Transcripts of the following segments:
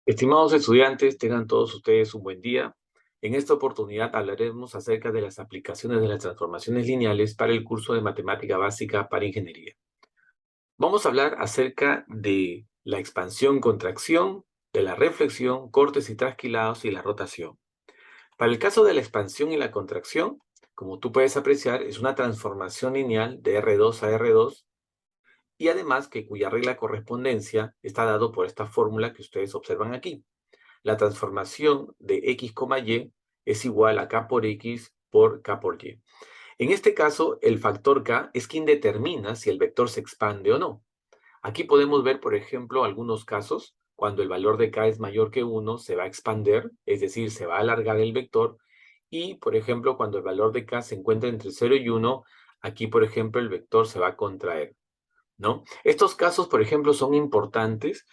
Estimados estudiantes, tengan todos ustedes un buen día. En esta oportunidad hablaremos acerca de las aplicaciones de las transformaciones lineales para el curso de Matemática Básica para Ingeniería. Vamos a hablar acerca de la expansión, contracción, de la reflexión, cortes y trasquilados y la rotación. Para el caso de la expansión y la contracción, como tú puedes apreciar, es una transformación lineal de R2 a R2 y además que cuya regla de correspondencia está dado por esta fórmula que ustedes observan aquí. La transformación de x, y es igual a k por x por k por y. En este caso, el factor k es quien determina si el vector se expande o no. Aquí podemos ver, por ejemplo, algunos casos. Cuando el valor de k es mayor que 1, se va a expander, es decir, se va a alargar el vector. Y, por ejemplo, cuando el valor de k se encuentra entre 0 y 1, aquí, por ejemplo, el vector se va a contraer, ¿no? Estos casos, por ejemplo, son importantes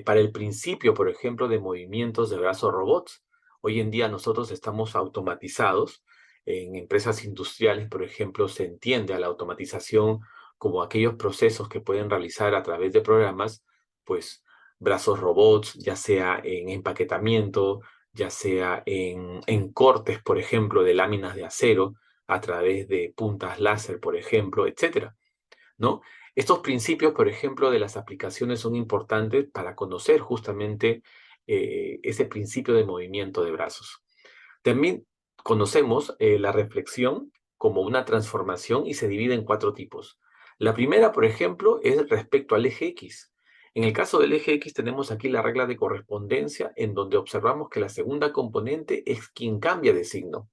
para el principio, por ejemplo, de movimientos de brazos robots. Hoy en día nosotros estamos automatizados. En empresas industriales, por ejemplo, se entiende a la automatización como aquellos procesos que pueden realizar a través de programas, pues brazos robots, ya sea en empaquetamiento, ya sea en cortes, por ejemplo, de láminas de acero a través de puntas láser, por ejemplo, etcétera, ¿no? Estos principios, por ejemplo, de las aplicaciones son importantes para conocer justamente ese principio de movimiento de brazos. También conocemos la reflexión como una transformación y se divide en cuatro tipos. La primera, por ejemplo, es respecto al eje X. En el caso del eje X tenemos aquí la regla de correspondencia en donde observamos que la segunda componente es quien cambia de signo.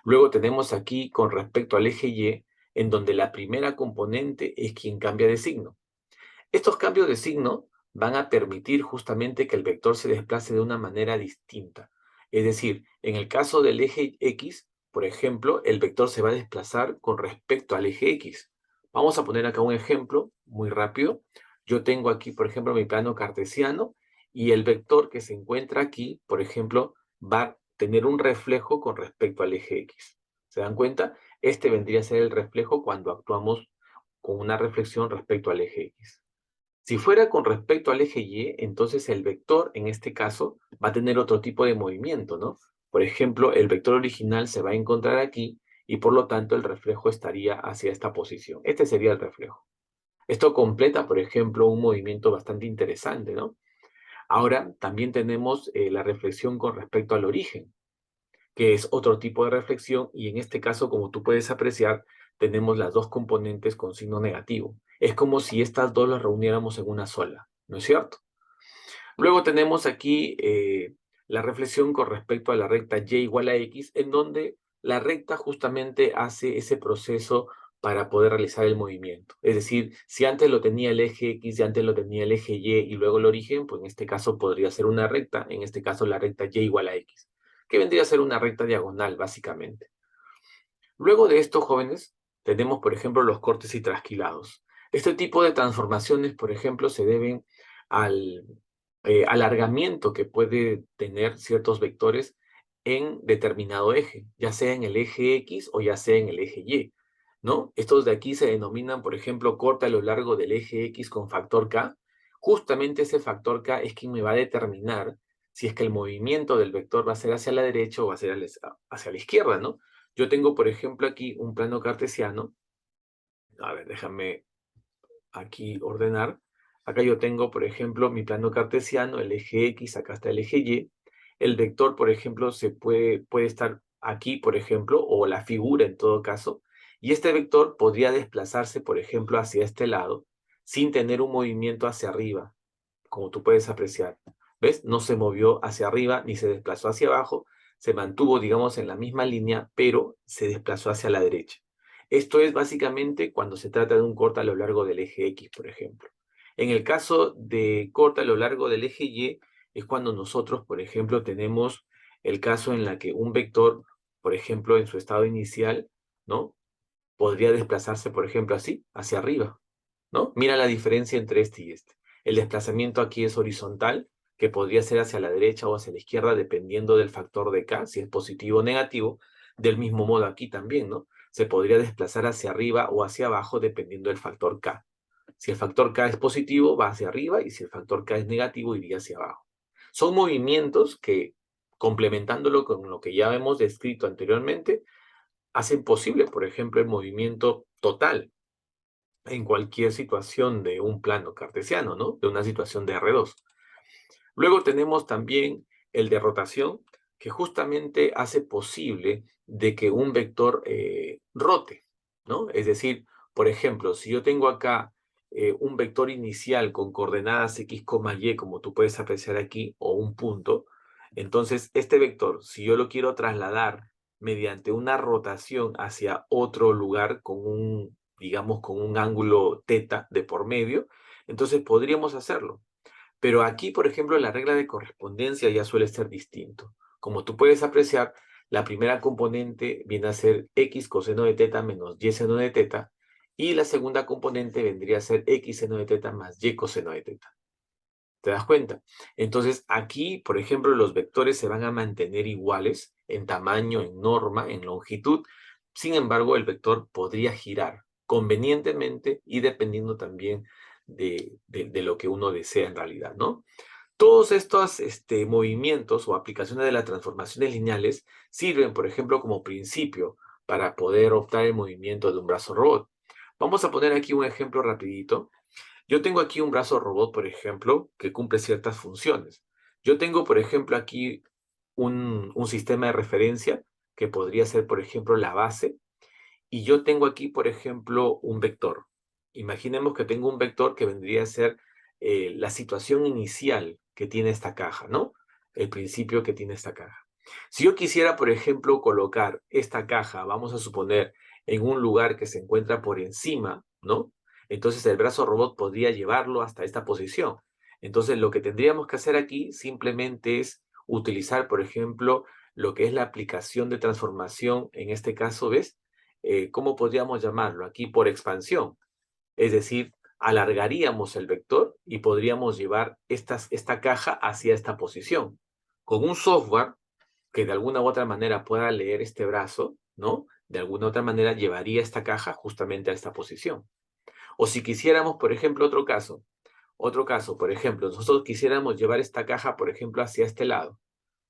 Luego tenemos aquí con respecto al eje Y, en donde la primera componente es quien cambia de signo. Estos cambios de signo van a permitir justamente que el vector se desplace de una manera distinta. Es decir, en el caso del eje X, por ejemplo, el vector se va a desplazar con respecto al eje X. Vamos a poner acá un ejemplo muy rápido. Yo tengo aquí, por ejemplo, mi plano cartesiano y el vector que se encuentra aquí, por ejemplo, va a tener un reflejo con respecto al eje X. ¿Se dan cuenta? Este vendría a ser el reflejo cuando actuamos con una reflexión respecto al eje X. Si fuera con respecto al eje Y, entonces el vector, en este caso, va a tener otro tipo de movimiento, ¿no? Por ejemplo, el vector original se va a encontrar aquí y por lo tanto el reflejo estaría hacia esta posición. Este sería el reflejo. Esto completa, por ejemplo, un movimiento bastante interesante, ¿no? Ahora también tenemos la reflexión con respecto al origen, que es otro tipo de reflexión, y en este caso, como tú puedes apreciar, tenemos las dos componentes con signo negativo. Es como si estas dos las reuniéramos en una sola, ¿no es cierto? Luego tenemos aquí la reflexión con respecto a la recta y igual a x, en donde la recta justamente hace ese proceso para poder realizar el movimiento. Es decir, si antes lo tenía el eje x y antes lo tenía el eje y luego el origen, pues en este caso podría ser una recta, en este caso la recta y igual a x, que vendría a ser una recta diagonal, básicamente. Luego de esto, jóvenes, tenemos, por ejemplo, los cortes y trasquilados. Este tipo de transformaciones, por ejemplo, se deben al alargamiento que puede tener ciertos vectores en determinado eje, ya sea en el eje X o ya sea en el eje Y, ¿no? Estos de aquí se denominan, por ejemplo, corte a lo largo del eje X con factor K. Justamente ese factor K es quien me va a determinar si es que el movimiento del vector va a ser hacia la derecha o va a ser hacia la izquierda, ¿no? Yo tengo, por ejemplo, aquí un plano cartesiano. A ver, déjame aquí ordenar. Acá yo tengo, por ejemplo, mi plano cartesiano, el eje X, acá está el eje Y. El vector, por ejemplo, puede estar aquí, por ejemplo, o la figura en todo caso. Y este vector podría desplazarse, por ejemplo, hacia este lado, sin tener un movimiento hacia arriba, como tú puedes apreciar. ¿Ves? No se movió hacia arriba ni se desplazó hacia abajo, se mantuvo, digamos, en la misma línea, pero se desplazó hacia la derecha. Esto es básicamente cuando se trata de un corte a lo largo del eje X, por ejemplo. En el caso de corte a lo largo del eje Y, es cuando nosotros, por ejemplo, tenemos el caso en la que un vector, por ejemplo, en su estado inicial, ¿no? Podría desplazarse, por ejemplo, así, hacia arriba, ¿no? Mira la diferencia entre este y este. El desplazamiento aquí es horizontal, que podría ser hacia la derecha o hacia la izquierda, dependiendo del factor de K, si es positivo o negativo. Del mismo modo aquí también, ¿no? Se podría desplazar hacia arriba o hacia abajo, dependiendo del factor K. Si el factor K es positivo, va hacia arriba, y si el factor K es negativo, iría hacia abajo. Son movimientos que, complementándolo con lo que ya hemos descrito anteriormente, hacen posible, por ejemplo, el movimiento total en cualquier situación de un plano cartesiano, ¿no? De una situación de R2. Luego tenemos también el de rotación, que justamente hace posible de que un vector rote, ¿no? Es decir, por ejemplo, si yo tengo acá un vector inicial con coordenadas x, y, como tú puedes apreciar aquí, o un punto, entonces este vector, si yo lo quiero trasladar mediante una rotación hacia otro lugar con un, digamos, con un ángulo teta de por medio, entonces podríamos hacerlo. Pero aquí, por ejemplo, la regla de correspondencia ya suele ser distinto. Como tú puedes apreciar, la primera componente viene a ser x coseno de teta menos y seno de teta, y la segunda componente vendría a ser x seno de teta más y coseno de teta. ¿Te das cuenta? Entonces, aquí, por ejemplo, los vectores se van a mantener iguales en tamaño, en norma, en longitud. Sin embargo, el vector podría girar convenientemente y dependiendo también de lo que uno desea en realidad, ¿no? Todos estos movimientos o aplicaciones de las transformaciones lineales sirven, por ejemplo, como principio para poder optar el movimiento de un brazo robot. Vamos a poner aquí un ejemplo rapidito. Yo tengo aquí un brazo robot, por ejemplo, que cumple ciertas funciones. Yo tengo, por ejemplo, aquí un sistema de referencia que podría ser, por ejemplo, la base, y yo tengo aquí, por ejemplo, un vector. Imaginemos que tengo un vector que vendría a ser la situación inicial que tiene esta caja, ¿no? El principio que tiene esta caja. Si yo quisiera, por ejemplo, colocar esta caja, vamos a suponer, en un lugar que se encuentra por encima, ¿no? Entonces el brazo robot podría llevarlo hasta esta posición. Entonces lo que tendríamos que hacer aquí simplemente es utilizar, por ejemplo, lo que es la aplicación de transformación, en este caso, ¿ves? ¿Cómo podríamos llamarlo? Aquí por expansión. Es decir, alargaríamos el vector y podríamos llevar esta caja hacia esta posición. Con un software que de alguna u otra manera pueda leer este brazo, ¿no? De alguna u otra manera llevaría esta caja justamente a esta posición. O si quisiéramos, por ejemplo, otro caso, por ejemplo, nosotros quisiéramos llevar esta caja, por ejemplo, hacia este lado.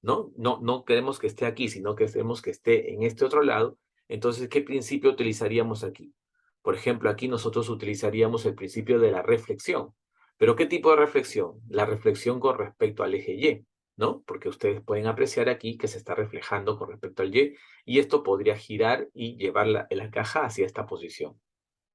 ¿No? No queremos que esté aquí, sino que queremos que esté en este otro lado. Entonces, ¿qué principio utilizaríamos aquí? Por ejemplo, aquí nosotros utilizaríamos el principio de la reflexión. ¿Pero qué tipo de reflexión? La reflexión con respecto al eje Y, ¿no? Porque ustedes pueden apreciar aquí que se está reflejando con respecto al y esto podría girar y llevar la caja hacia esta posición.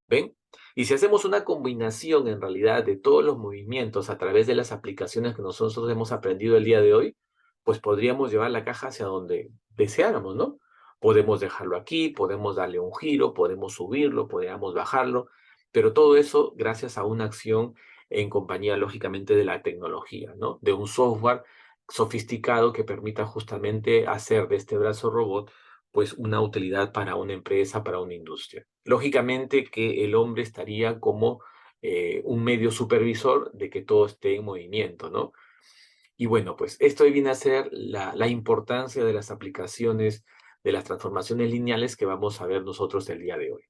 ¿Ven? Y si hacemos una combinación en realidad de todos los movimientos a través de las aplicaciones que nosotros hemos aprendido el día de hoy, pues podríamos llevar la caja hacia donde deseáramos, ¿no? Podemos dejarlo aquí, podemos darle un giro, podemos subirlo, podríamos bajarlo, pero todo eso gracias a una acción en compañía, lógicamente, de la tecnología, ¿no? De un software sofisticado que permita justamente hacer de este brazo robot pues una utilidad para una empresa, para una industria. Lógicamente que el hombre estaría como un medio supervisor de que todo esté en movimiento, ¿no? Y bueno, pues esto viene a ser la importancia de las aplicaciones de las transformaciones lineales que vamos a ver nosotros el día de hoy.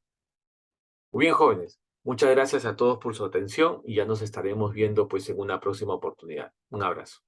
Muy bien, jóvenes, muchas gracias a todos por su atención y ya nos estaremos viendo pues en una próxima oportunidad. Un abrazo.